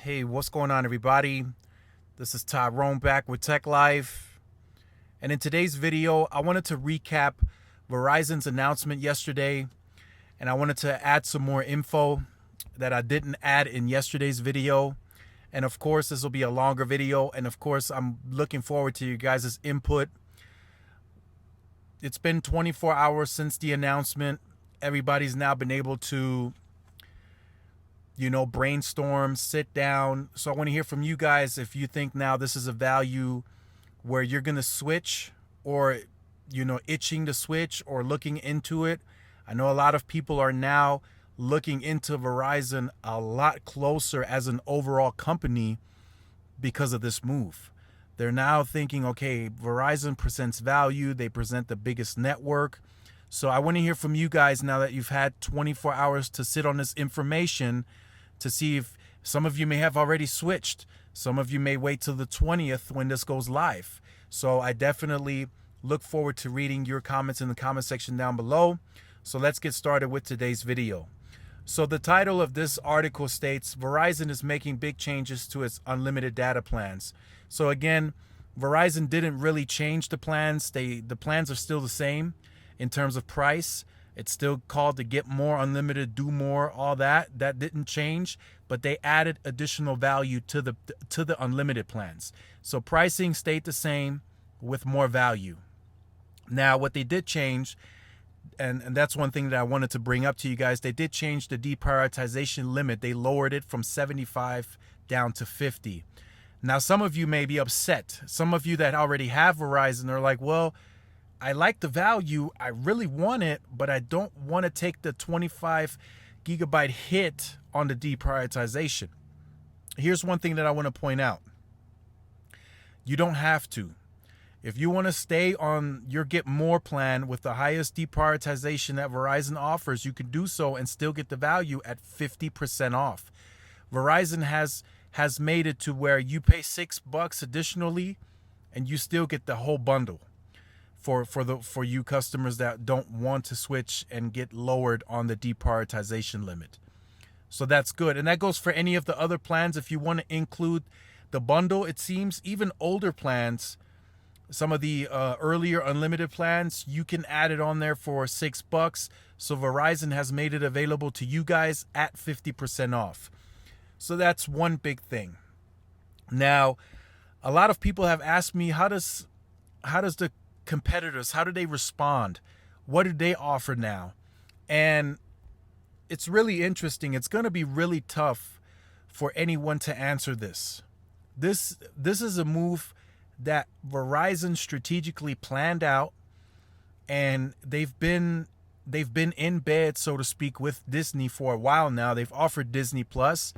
Hey, what's going on, everybody? This is Tyrone back with Tech Life. And in today's video, I wanted to recap Verizon's announcement yesterday, and I wanted to add some more info that I didn't add in yesterday's video. And of course, this will be a longer video, and of course, I'm looking forward to you guys' input. It's been 24 hours since the announcement. Everybody's now been able to brainstorm, sit down. So I want to hear from you guys if you think now this is a value where you're going to switch or, itching to switch or looking into it. I know a lot of people are now looking into Verizon a lot closer as an overall company because of this move. They're now thinking, okay, Verizon presents value. They present the biggest network. So I want to hear from you guys now that you've had 24 hours to sit on this information to see if some of you may have already switched. Some of you may wait till the 20th when this goes live. So I definitely look forward to reading your comments in the comment section down below. So let's get started with today's video. So the title of this article states, Verizon is making big changes to its unlimited data plans. So again, Verizon didn't really change the plans. The plans are still the same in terms of price. It's still called to get more unlimited, do more, all that. That didn't change, but they added additional value to the unlimited plans. So pricing stayed the same with more value. Now, what they did change, and that's one thing that I wanted to bring up to you guys, they did change the deprioritization limit. They lowered it from 75 down to 50. Now, some of you may be upset. Some of you that already have Verizon are like, well, I like the value, I really want it, but I don't want to take the 25 gigabyte hit on the deprioritization. Here's one thing that I want to point out. You don't have to. If you want to stay on your Get More plan with the highest deprioritization that Verizon offers, you can do so and still get the value at 50% off. Verizon has made it to where you pay $6 additionally and you still get the whole bundle. For you customers that don't want to switch and get lowered on the deprioritization limit. So that's good. And that goes for any of the other plans. If you want to include the bundle, it seems even older plans, some of the earlier unlimited plans, you can add it on there for $6. So Verizon has made it available to you guys at 50% off. So that's one big thing. Now, a lot of people have asked me, how does the competitors, how do they respond? What do they offer now? And it's really interesting. It's going to be really tough for anyone to answer this. This is a move that Verizon strategically planned out, and they've been in bed, so to speak, with Disney for a while now. They've offered Disney Plus,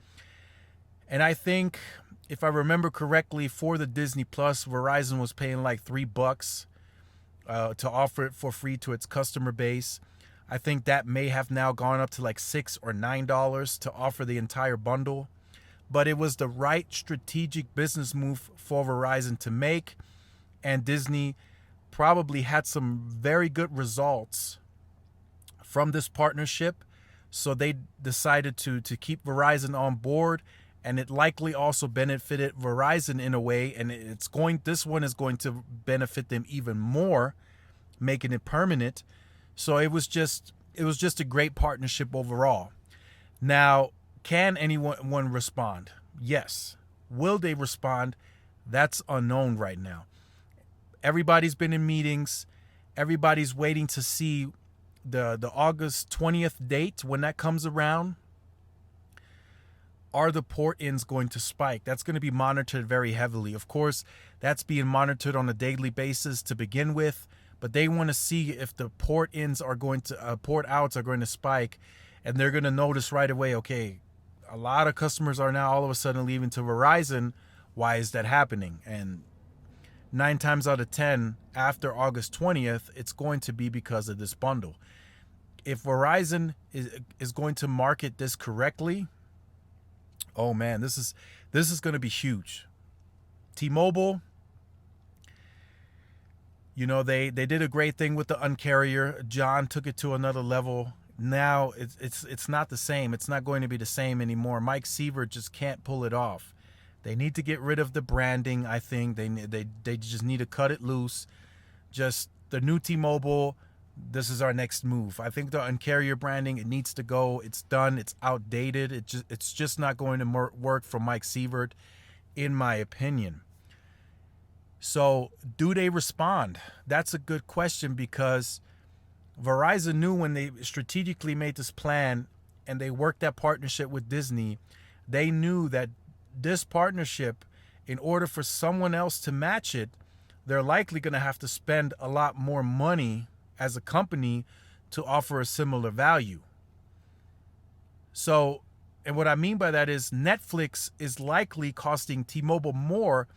and I think if I remember correctly, for the Disney Plus, Verizon was paying like $3 to offer it for free to its customer base. I think that may have now gone up to like $6 or $9 to offer the entire bundle. But it was the right strategic business move for Verizon to make. And Disney probably had some very good results from this partnership. So they decided to keep Verizon on board. And it likely also benefited Verizon in a way, and this one is going to benefit them even more, making it permanent. So it was just a great partnership overall. Now, can anyone respond? Yes. Will they respond? That's unknown right now. Everybody's been in meetings. Everybody's waiting to see the August 20th date when that comes around. Are the port-ins going to spike? That's going to be monitored very heavily. Of course, that's being monitored on a daily basis to begin with, but they want to see if the port-ins are going to, port-outs are going to spike, and they're going to notice right away, okay, a lot of customers are now all of a sudden leaving to Verizon. Why is that happening? And 9 times out of 10, after August 20th, it's going to be because of this bundle. If Verizon is going to market this correctly, oh man, this is going to be huge. T-Mobile, they did a great thing with the uncarrier. John took it to another level, now it's not the same. It's not going to be the same anymore. Mike Seaver just can't pull it off. They need to get rid of the branding. I think they just need to cut it loose. Just the new T-Mobile. This is our next move. I think the Un-carrier branding, it needs to go. It's done. It's outdated. It's just not going to work for Mike Sievert, in my opinion. So, do they respond? That's a good question, because Verizon knew when they strategically made this plan and they worked that partnership with Disney, they knew that this partnership, in order for someone else to match it, they're likely going to have to spend a lot more money as a company to offer a similar value. So, and what I mean by that is Netflix is likely costing T-Mobile more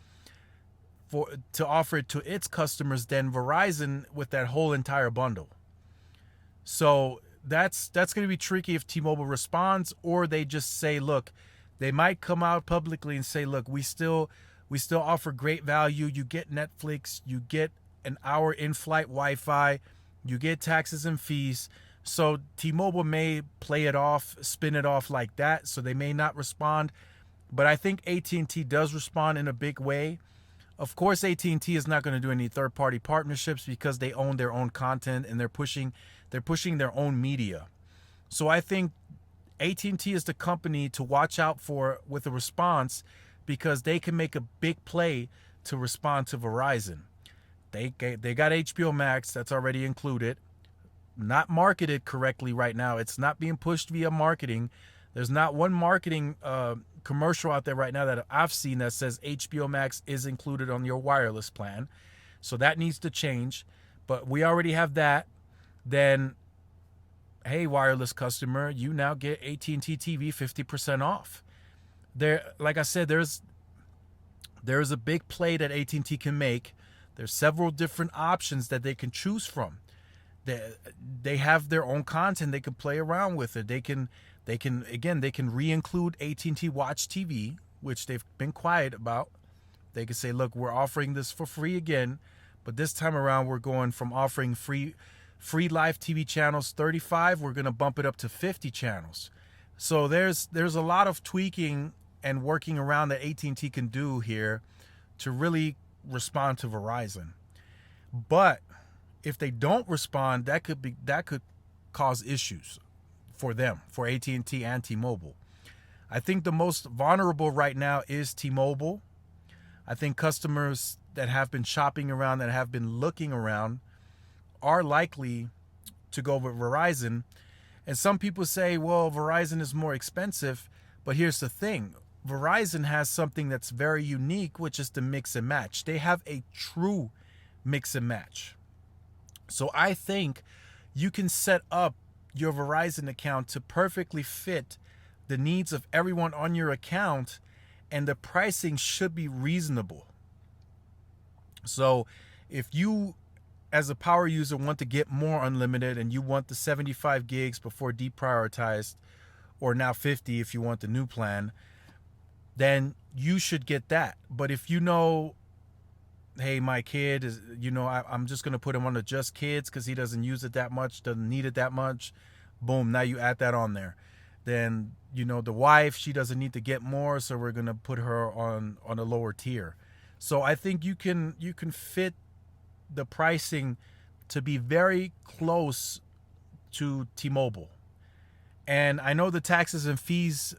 to offer it to its customers than Verizon with that whole entire bundle. So that's going to be tricky if T-Mobile responds, or they just say, look, they might come out publicly and say, look, we still offer great value. You get Netflix, you get an hour in-flight Wi-Fi, you get taxes and fees. So T-Mobile may play it off, spin it off like that, so they may not respond. But I think AT&T does respond in a big way. Of course, AT&T is not going to do any third-party partnerships because they own their own content and they're pushing their own media. So I think AT&T is the company to watch out for with a response, because they can make a big play to respond to Verizon. They got HBO Max that's already included, not marketed correctly right now. It's not being pushed via marketing. There's not one marketing commercial out there right now that I've seen that says HBO Max is included on your wireless plan. So that needs to change. But we already have that. Then, hey, wireless customer, you now get AT&T TV 50% off. There, like I said, there's a big play that AT&T can make. There's several different options that they can choose from. They have their own content. They can play around with it. They can re-include AT&T Watch TV, which they've been quiet about. They can say, look, we're offering this for free again, but this time around we're going from offering free live TV channels 35, we're going to bump it up to 50 channels. So there's a lot of tweaking and working around that AT&T can do here to really respond to Verizon. But if they don't respond, that could cause issues for them, for AT&T and T-Mobile. I think the most vulnerable right now is T-Mobile. I think customers that have been shopping around, that have been looking around, are likely to go with Verizon. And some people say, well, Verizon is more expensive. But here's the thing. Verizon has something that's very unique, which is the mix and match. They have a true mix and match. So I think you can set up your Verizon account to perfectly fit the needs of everyone on your account, and the pricing should be reasonable. So if you, as a power user, want to get more unlimited and you want the 75 gigs before deprioritized, or now 50 if you want the new plan, then you should get that. But if you know, hey, my kid is, I'm just going to put him on the just kids because he doesn't use it that much, doesn't need it that much, boom, now you add that on there. Then, the wife, she doesn't need to get more, so we're going to put her on a lower tier. So I think you can fit the pricing to be very close to T-Mobile. And I know the taxes and fees,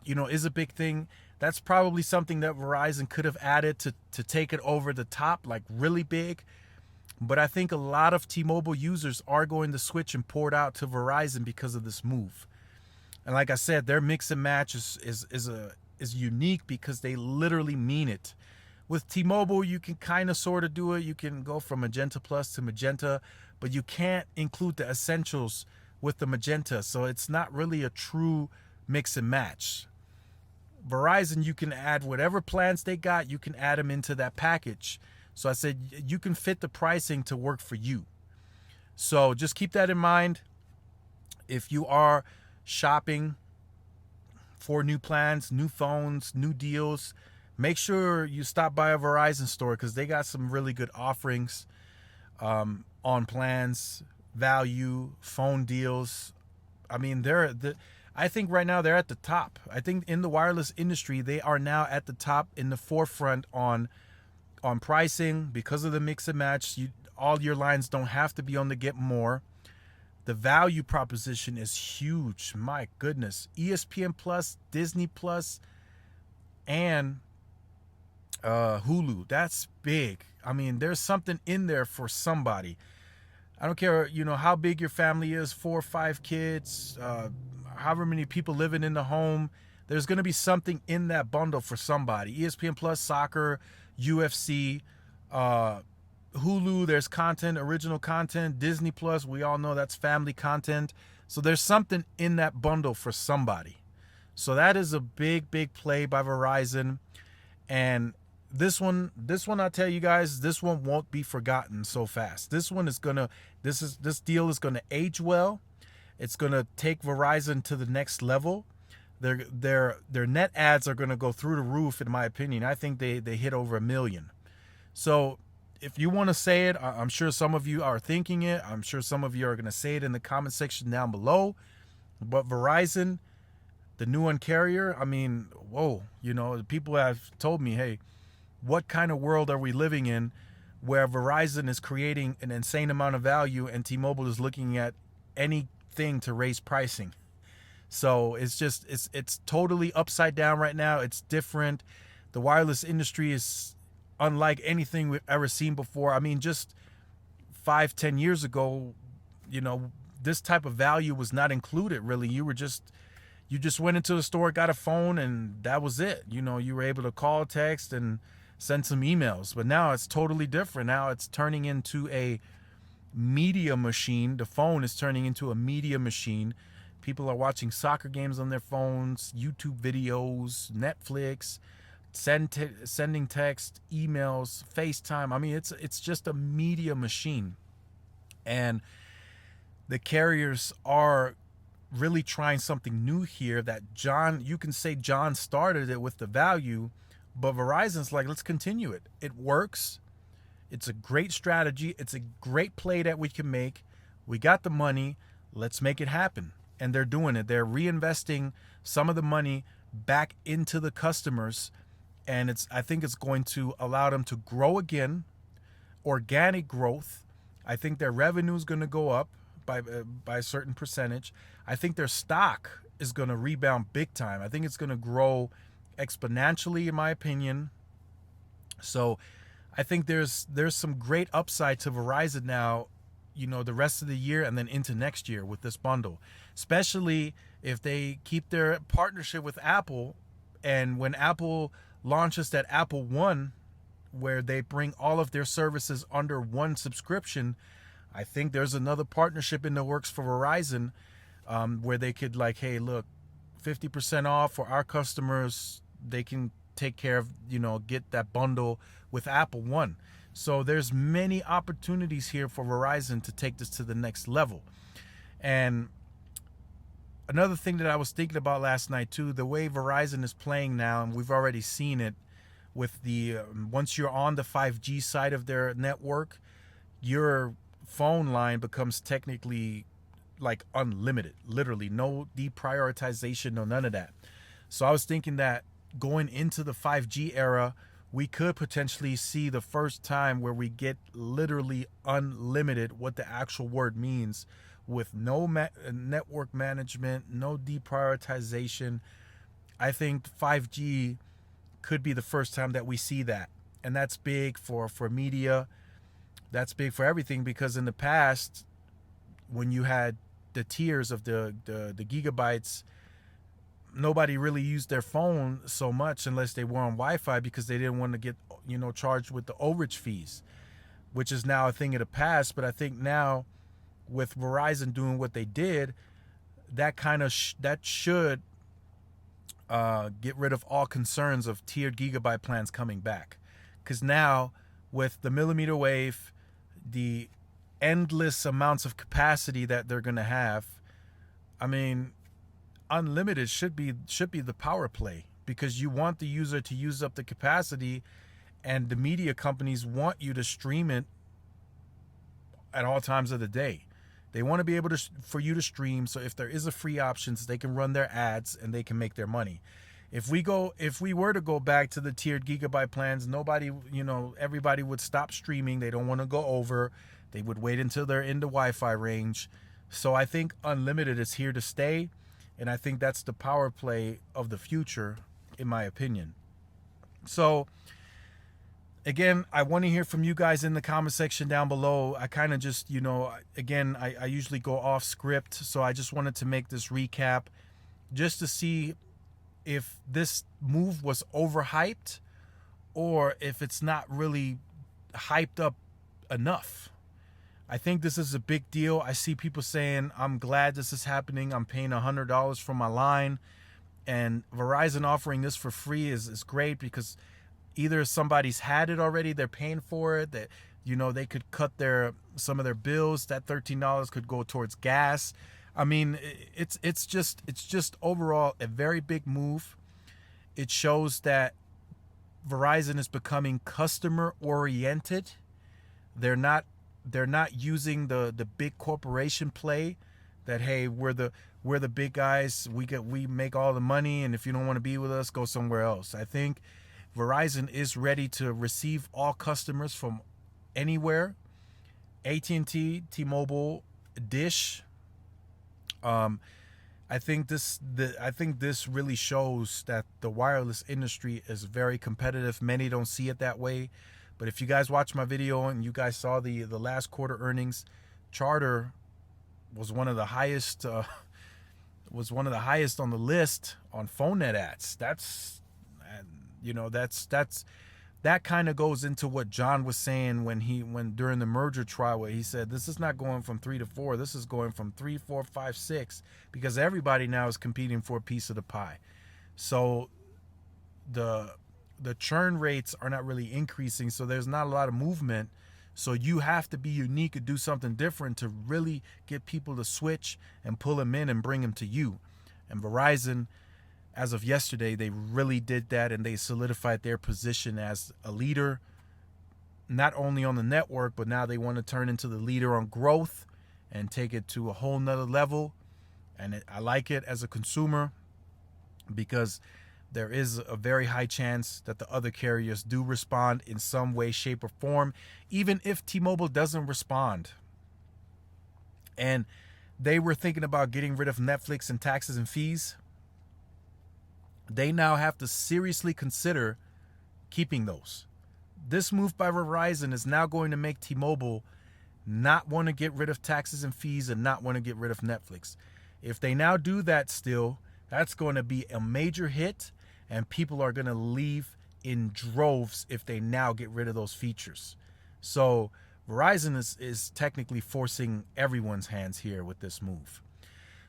is a big thing. That's probably something that Verizon could have added to take it over the top, like really big. But I think a lot of T-Mobile users are going to switch and port out to Verizon because of this move. And like I said, their mix and match is unique because they literally mean it. With T-Mobile, you can kind of sort of do it. You can go from Magenta Plus to Magenta, but you can't include the essentials with the Magenta. So it's not really a true mix and match. Verizon, you can add whatever plans they got, you can add them into that package. So I said you can fit the pricing to work for you. So just keep that in mind. If you are shopping for new plans, new phones, new deals, make sure you stop by a Verizon store because they got some really good offerings on plans, value, phone deals, I mean, I think right now they're at the top. I think in the wireless industry, they are now at the top, in the forefront on pricing because of the mix and match. All your lines don't have to be on the get more. The value proposition is huge. My goodness. ESPN Plus, Disney Plus, and Hulu. That's big. I mean, there's something in there for somebody. I don't care, how big your family is, 4 or 5 kids, however many people living in the home. There's going to be something in that bundle for somebody. ESPN Plus, soccer, UFC, Hulu, there's content, original content. Disney Plus, we all know that's family content. So there's something in that bundle for somebody. So that is a big, big play by Verizon. And this one, I'll tell you guys, this one won't be forgotten so fast. This deal is gonna age well. It's gonna take Verizon to the next level. Their net ads are gonna go through the roof, in my opinion. I think they hit over 1 million. So if you want to say it, I'm sure some of you are thinking it. I'm sure some of you are gonna say it in the comment section down below. But Verizon, the new Un-carrier, I mean, whoa, people have told me, hey, what kind of world are we living in where Verizon is creating an insane amount of value and T-Mobile is looking at anything to raise pricing? So it's totally upside down right now. It's different. The wireless industry is unlike anything we've ever seen before. I mean, just 5-10 years ago, this type of value was not included really. You just went into the store, got a phone, and that was it. You were able to call, text, and send some emails. But now it's totally different. Now it's turning into a media machine. The phone is turning into a media machine. People are watching soccer games on their phones, YouTube videos, Netflix, sending text, emails, FaceTime. I mean, it's just a media machine. And the carriers are really trying something new here that you can say John started it with the value, but Verizon's like, let's continue it. It works. It's a great strategy. It's a great play that we can make. We got the money. Let's make it happen. And they're doing it. They're reinvesting some of the money back into the customers. And I think it's going to allow them to grow again, organic growth. I think their revenue is going to go up by a certain percentage. I think their stock is going to rebound big time. I think it's going to grow exponentially, in my opinion. So I think there's some great upside to Verizon now, the rest of the year and then into next year with this bundle, especially if they keep their partnership with Apple. And when Apple launches that Apple One, where they bring all of their services under one subscription, I think there's another partnership in the works for Verizon, where they could hey, look, 50% off for our customers. They can take care of, get that bundle with Apple One. So there's many opportunities here for Verizon to take this to the next level. And another thing that I was thinking about last night too, the way Verizon is playing now, and we've already seen it with the once you're on the 5G side of their network, your phone line becomes technically unlimited, literally no deprioritization, no none of that. So I was thinking that going into the 5G era, we could potentially see the first time where we get literally unlimited, what the actual word means, with no network management, no deprioritization. I think 5G could be the first time that we see that. And that's big for media. That's big for everything, because in the past, when you had the tiers of the gigabytes, nobody really used their phone so much unless they were on Wi-Fi, because they didn't want to get charged with the overage fees, which is now a thing of the past. But I think now with Verizon doing what they did, that should get rid of all concerns of tiered gigabyte plans coming back, because now with the millimeter wave, the endless amounts of capacity that they're going to have, I mean, unlimited should be the power play, because you want the user to use up the capacity, and the media companies want you to stream it at all times of the day. They want to be able to for you to stream. So if there is a free options, they can run their ads and they can make their money. If we were to go back to the tiered gigabyte plans, nobody, everybody would stop streaming. They don't want to go over. They would wait until they're in the Wi-Fi range. So I think unlimited is here to stay, and I think that's the power play of the future, in my opinion. So again, I want to hear from you guys in the comment section down below. I kind of just, again, I usually go off script, so I just wanted to make this recap just to see if this move was overhyped or if it's not really hyped up enough. I think this is a big deal. I see people saying, I'm glad this is happening. I'm paying $100 for my line. And Verizon offering this for free is great, because either somebody's had it already, they're paying for it, that they could cut some of their bills. That $13 could go towards gas. I mean, it's just overall a very big move. It shows that Verizon is becoming customer oriented. They're not using the big corporation play that, hey, we're the big guys, we make all the money, and if you don't want to be with us, go somewhere else. I think Verizon is ready to receive all customers from anywhere. AT&T, T-Mobile, Dish. I think this really shows that the wireless industry is very competitive. Many don't see it that way, but if you guys watch my video and you guys saw the last quarter earnings, Charter was one of the highest on the list on phone net ads. That kind of goes into what John was saying when during the merger trial, where he said this is not going from 3 to 4, this is going from 3, 4, 5, 6, because everybody now is competing for a piece of the pie. So the churn rates are not really increasing, so there's not a lot of movement. So you have to be unique and do something different to really get people to switch and pull them in and bring them to you. And Verizon, as of yesterday, they really did that, and they solidified their position as a leader, not only on the network, but now they want to turn into the leader on growth and take it to a whole nother level. And I like it as a consumer, because there is a very high chance that the other carriers do respond in some way, shape, or form, even if T-Mobile doesn't respond. And they were thinking about getting rid of Netflix and taxes and fees. They now have to seriously consider keeping those. This move by Verizon is now going to make T-Mobile not want to get rid of taxes and fees and not want to get rid of Netflix. If they now do that still, that's going to be a major hit, and people are going to leave in droves if they now get rid of those features. So Verizon is technically forcing everyone's hands here with this move.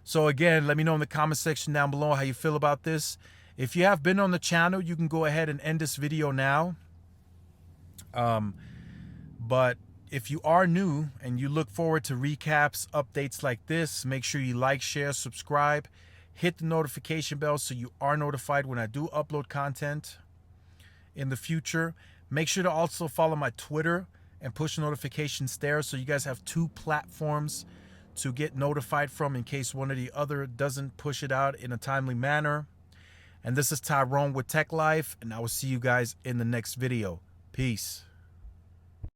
So again, let me know in the comment section down below how you feel about this. If you have been on the channel, you can go ahead and end this video now. But if you are new and you look forward to recaps, updates like this, make sure you like, share, subscribe, hit the notification bell so you are notified when I do upload content in the future. Make sure to also follow my Twitter and push notifications there, so you guys have 2 platforms to get notified from in case one or the other doesn't push it out in a timely manner. And this is Tyrone with Tech Life, and I will see you guys in the next video. Peace.